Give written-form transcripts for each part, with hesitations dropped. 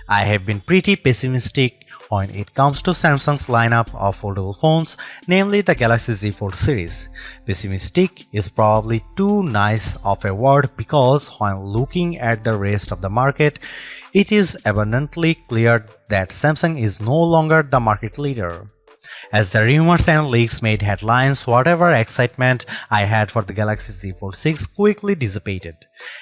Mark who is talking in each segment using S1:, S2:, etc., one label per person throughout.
S1: I have been pretty pessimistic when it comes to Samsung's lineup of foldable phones, namely the Galaxy Z Fold series. Pessimistic is probably too nice of a word because when looking at the rest of the market, it is abundantly clear that Samsung is no longer the market leader. As the rumors and leaks made headlines, whatever excitement I had for the Galaxy Z Fold 6 quickly dissipated.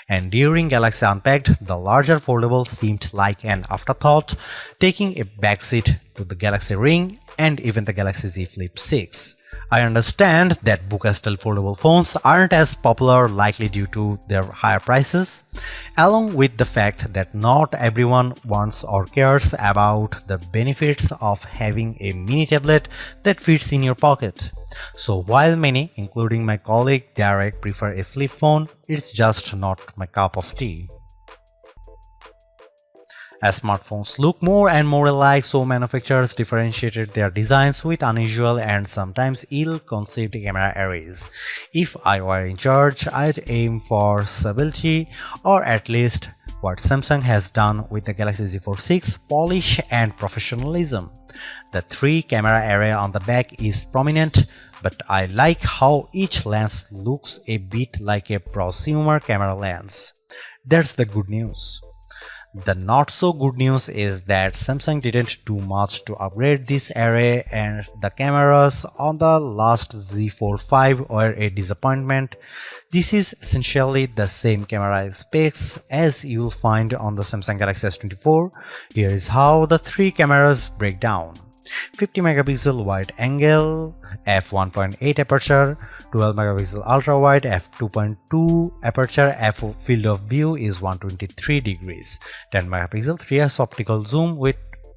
S1: And during Galaxy Unpacked, the larger foldable seemed like an afterthought, taking a backseat to the Galaxy Ring and even the Galaxy Z Flip 6. I understand that Buca-style foldable phones aren't as popular, likely due to their higher prices, along with the fact that not everyone wants or cares about the benefits of having a mini tablet that fits in your pocket. So while many, including my colleague Derek, prefer a flip phone, it's just not my cup of tea. As smartphones look more and more alike, so manufacturers differentiated their designs with unusual and sometimes ill-conceived camera arrays. If I were in charge, I'd aim for stability, or at least what Samsung has done with the Galaxy Z Fold 6, polish and professionalism. The 3-camera array on the back is prominent, but I like how each lens looks a bit like a prosumer camera lens. That's the good news. The not so good news is that Samsung didn't do much to upgrade this array, and the cameras on the last Z Fold 5 were a disappointment. This is essentially the same camera specs as you'll find on the Samsung Galaxy S24. Here is how the 3 cameras break down. 50 megapixel wide angle, f1.8 aperture, 12 megapixel ultra wide, f2.2 aperture, field of view is 123 degrees, 10 megapixel 3x optical zoom with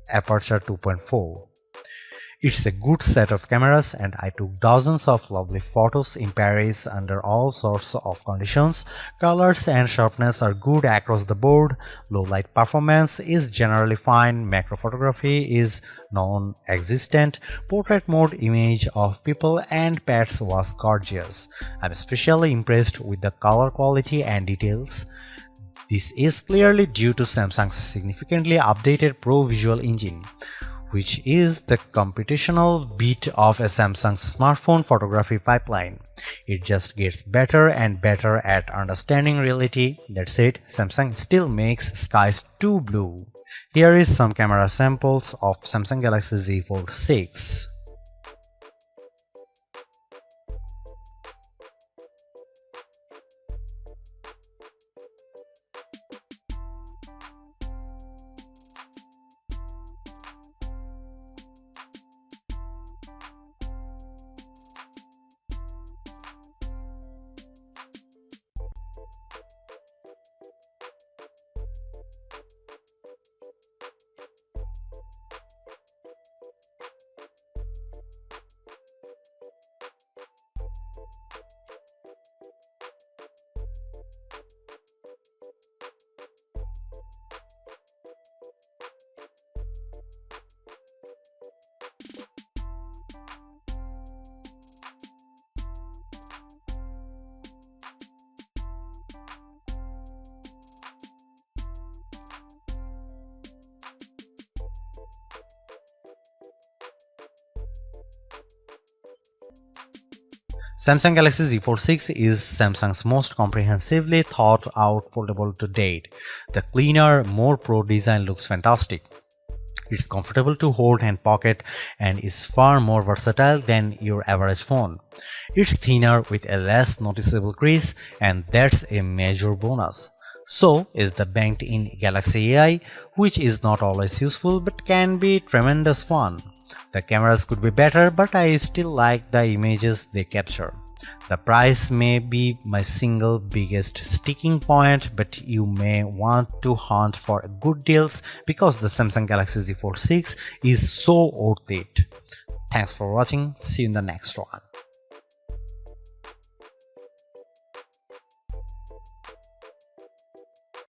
S1: aperture 2.4. It's a good set of cameras, and I took dozens of lovely photos in Paris under all sorts of conditions. Colors and sharpness are good across the board, low light performance is generally fine, macro photography is non-existent, portrait mode image of people and pets was gorgeous. I'm especially impressed with the color quality and details. This is clearly due to Samsung's significantly updated Pro Visual Engine, which is the computational bit of a Samsung's smartphone photography pipeline. It just gets better and better at understanding reality. That said, Samsung still makes skies too blue. Here is some camera samples of Samsung Galaxy Z Fold 6. Samsung Galaxy Z Fold 6 is Samsung's most comprehensively thought out foldable to date. The cleaner, more pro design looks fantastic. It's comfortable to hold and pocket and is far more versatile than your average phone. It's thinner with a less noticeable crease, and that's a major bonus. So is the banked-in Galaxy AI, which is not always useful but can be tremendous fun. The cameras could be better, but I still like the images they capture. The price may be my single biggest sticking point, but you may want to hunt for good deals because the Samsung Galaxy Z Fold 6 is so worth it. Thanks for watching. See you in the next one.